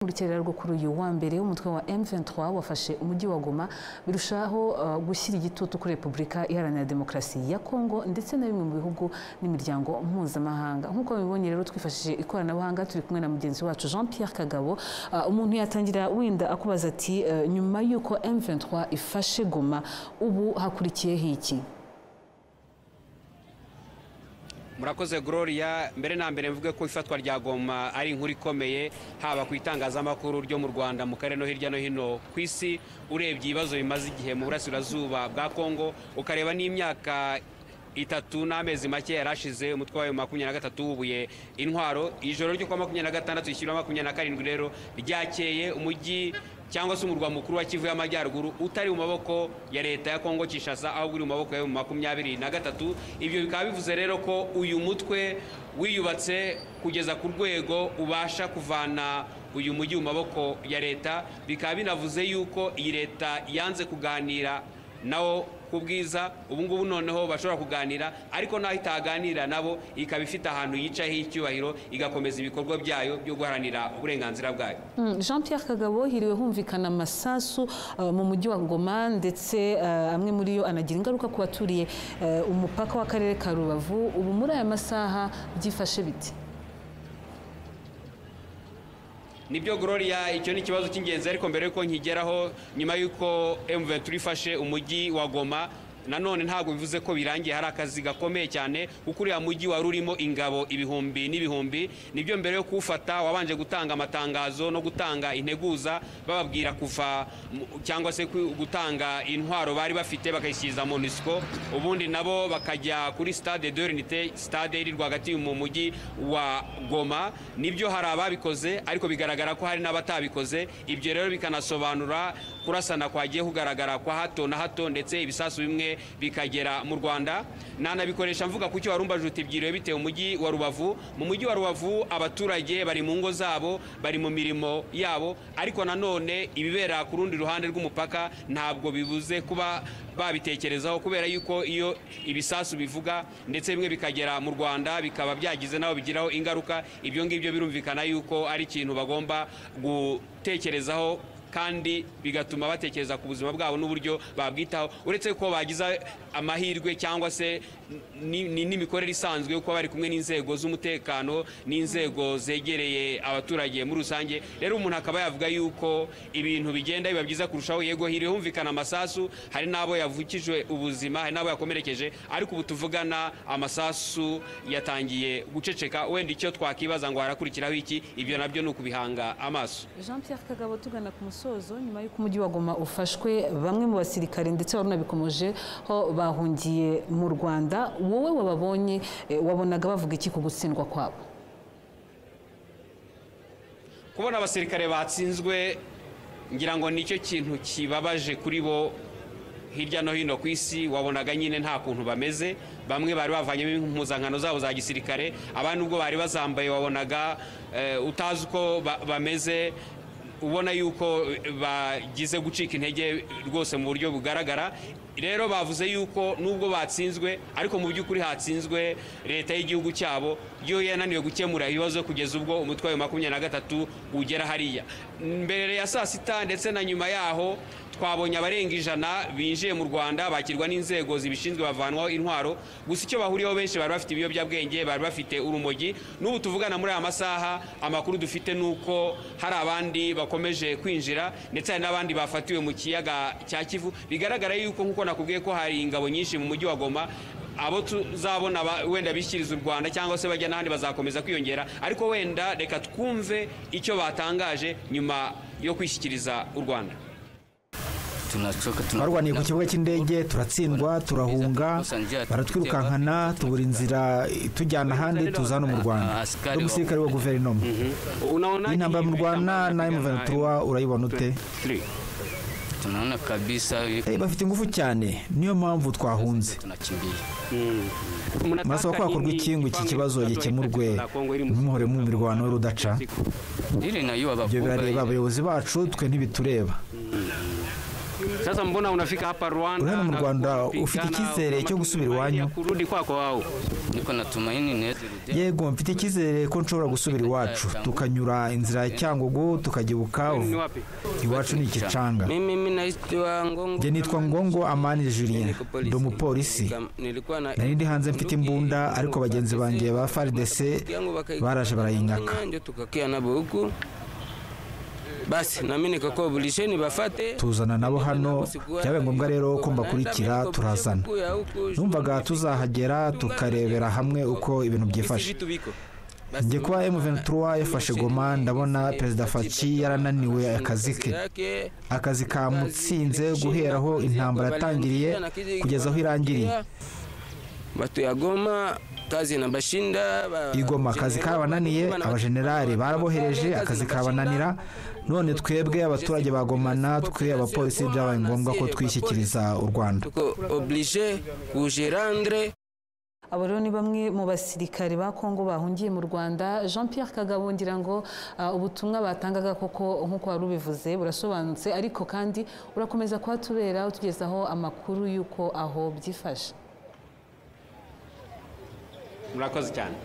Urukera rwo kuri uyu wa mbere umutwe wa M23 wafashe umujyi wa Goma birushaho gushyira igitutu kuri Repubulika Iharanira Demokarasi ya Kongo ndetse na bimwe mu bihugu n'imiryango mpuzamahanga. Nk'uko bibonye rero twifashishije ikoranabuhanga turi kumwe na mugenzi wacu Jean-Pierre Kagabo. Umuntu yatangira wenda akubaza ati nyuma yuko M23 ifashe Goma ubu hakurikiyeho iki? Murakoze Gloria, mbere na mbere mvuge ko ifatwa rya Goma ari inkuru ikomeye haba ku itangazamakuru ryo mu Rwanda mu karere no hirya no hino ku isi. Urebye ibibazo bimaze igihe mu burasirazuba bwa Kongo ukareba n'imyaka 3 n'amezi make yarashize umutwe wa 23 wubuye intwaro. Ijoro ryo kwa 26 ishyira 27 rero ryakeye umujyi cyangwa se umurwa mukuru wa Kivu y'Amajyaruguru utari mu maboko ya leta ya Kongo Kinshasa ahubwo uri mu maboko ya 23. Ibyo bikaba bivuze rero ko uyu mutwe wiyubatse kugeza ku rwego ubasha kuvana uyu mujyi mu maboko ya leta. Bikaba binavuze yuko iyi leta yanze kuganira nawo kubwiza ubu ngubu noneho bashobora kuganira, ariko naho itaganira nabo ikaba ifite ahantu yicaho icyubahiro igakomeza ibikorwa byayo byo guharanira uburenganzira bwayo. Jean-Pierre Kagabo, hiriwe humvikana amasasu mu mujyi wa Goma ndetse amwe muri yo anagira ingaruka ku baturiye umupaka w'akarere ka Rubavu. Ubu muri aya masaha byifashe biti? Nibyo Gloria, icyo ni ikibazo cy'ingenzi, ariko mbere yuko nkigeraho, nyuma yuko M23 ifashe umujyi wa Goma nanone ntabwo bivuze ko birangiye. Hari akazi gakomeye cyane kuko uriya mujyi wari urimo ingabo ibihumbi n'ibihumbi. Nibyo mbere yo kuwufata wabanje gutanga amatangazo no gutanga integuza bababwira kuva cyangwa se gutanga intwaro bari bafite bakayishyiriza MONUSCO, ubundi nabo bakajya kuri Stade de l'Unité, stade iri rwagati mu mujyi wa Goma. Nibyo hari ababikoze, ariko bigaragara ko hari n'abatabikoze. Ibyo rero bikanasobanura kurasana kwagiye kugaragara kwa hato na hato, ndetse ibisasu bimwe bikagera mu Rwanda. Nanabikoresha mvuga kuki warumbaje utibyiriwe bitewe umujyi wa Rubavu. Mu mujyi wa Rubavu abaturage bari mu ngo zabo, bari mu mirimo yabo, ariko nanone ibibera ku rundi ruhande rw'umupaka ntabwo bibuze kuba babitekerezaho, kubera yuko iyo ibisasu bivuga ndetse bimwe bikagera mu Rwanda bikaba byagize naho bigiraho ingaruka. Ibyo ngibyo birumvikana yuko ari ikintu bagomba gutekerezaho, kandi bigatuma batekereza ku buzima bwabo n'uburyo babwitaho, uretse ko bagize amahirwe cyangwa se n'imikorere isanzwe uko bari kumwe n'inzego z'umutekano n'inzego zegereye abaturage muri rusange. Rero umuntu akaba yavuga yuko ibintu bigenda biba byiza kurushaho. Yego hiri humvikana amasasu, hari nabo yavukijwe ubuzima, hari nabo yakomerekeje, ariko ubu tuvugana amasasu yatangiye guceceka. Wenda icyo twakibaza ngo harakurikiraho iki, ibyo nabyo ni ukubihanga amaso. Jean-Pierre Kagabo, tugana ku musozo, nyuma y'uko umujyi wa Goma ufashwe, bamwe mu basirikare ndetse barunabikomoje ho bahungiye mu Rwanda. Wowe wababonye wabonaga bavuga iki ku gutsindwa kwabo? Kubona abasirikare batsinzwe ngira ngo nicyo kintu kibabaje kuri bo hirya no hino ku isi. Wabonaga nyine nta kuntu bameze. Bamwe bari bavanyemo impuzankano zabo za gisirikare, abandi ubwo bari bazambaye wabonaga utazi uko bameze, ubona yuko bagize gucika intege rwose mu buryo bugaragara. Rero bavuze yuko nubwo batsinzwe, ariko mu by'ukuri hatsinzwe leta y'igihugu cyabo, yo yananiwe gukemura ibibazo kugeza ubwo umutwe wa 23 ugera hariya. Mbere ya saa sita ndetse na nyuma yaho twabonye abarenga 100 binjiye mu Rwanda bakirwa n'inzego zibishinzwe bavanwaho intwaro. Gusa icyo bahuriyeho benshi bari bafite ibiyobyabwenge, bari bafite urumogi. N'ubu tuvugana muri aya masaha amakuru dufite nuko hari abandi bakomeje kwinjira, ndetse hari n'abandi bafatiwe mu kiyaga cya Kivu. Bigaragara yuko nkuko nakubwiye ko hari ingabo nyinshi mu mujyi wa Goma. Abo tuzabona wenda bishyiriza u Rwanda cyangwa se bajya n'ahandi bazakomeza kwiyongera, ariko wenda reka twumve icyo batangaje nyuma yo kwishyikiriza u Rwanda. Twarwaniye ku kibuga cy'indege, turatsindwa, turahunga, baratwirukankana, tubura inzira tujyana ahandi tuza no mu Rwanda. Umusirikare wa guverinoma intambara mu Rwanda na M23 urayibona ute? Tunaona kabisa bafite ingufu cyane, niyo mpamvu twahunze. Masaba ko hakorwa ikintu cy'ikibazo gikemurwe, ntimuhore mu mirwano y'urudaca. Ibyo birareba abayobozi bacu, twe ntibitureba. Sasa mbona unafika hapa Rwanda mu Rwanda ufite icyizere cyo gusubira iwanyu? Kurudi kwako wao yego mfite icyizere ko nshobora gusubira iwacu tukanyura inzira ya Cyangugu tukajya Bukavu. Iwacu ni Ikicanga. Njye nitwa Ngongo Amani Julien, ndi umupolisi. Nari ndi hanze mfite imbunda ariko bagenzi banjye ba FARDC baraje barayinyaka. Basi namenye ko bulisheni bafate tuzana nabo hano, byabaye ngombwa rero ko mbakurikira turazana. Numvaga tuzahagera tukarebera hamwe uko ibintu byifashe. Njye kuba M23 yafashe Goma, ndabona Perezida Faci yarananiwe akazi kamutsinze guheraho intambara yatangiriye kugeza aho irangiriye. Batu ya Goma kazi na bashinda Igoma akazi kabananiye, abajenerali barabohereje akazi kabananira, none twebwe abaturage ba Goma natwe abapolisi byabaye ngombwa ko twishyikiriza u Rwanda. Abo rero ni bamwe mu basirikare ba Kongo bahungiye mu Rwanda. Jean Pierre Kagabo, ngira ngo ubutumwa batangaga koko nk'uko wari ubivuze burasobanutse, ariko kandi urakomeza kuhatubera utugezaho amakuru y'uko aho byifashe. Murakoze cyane.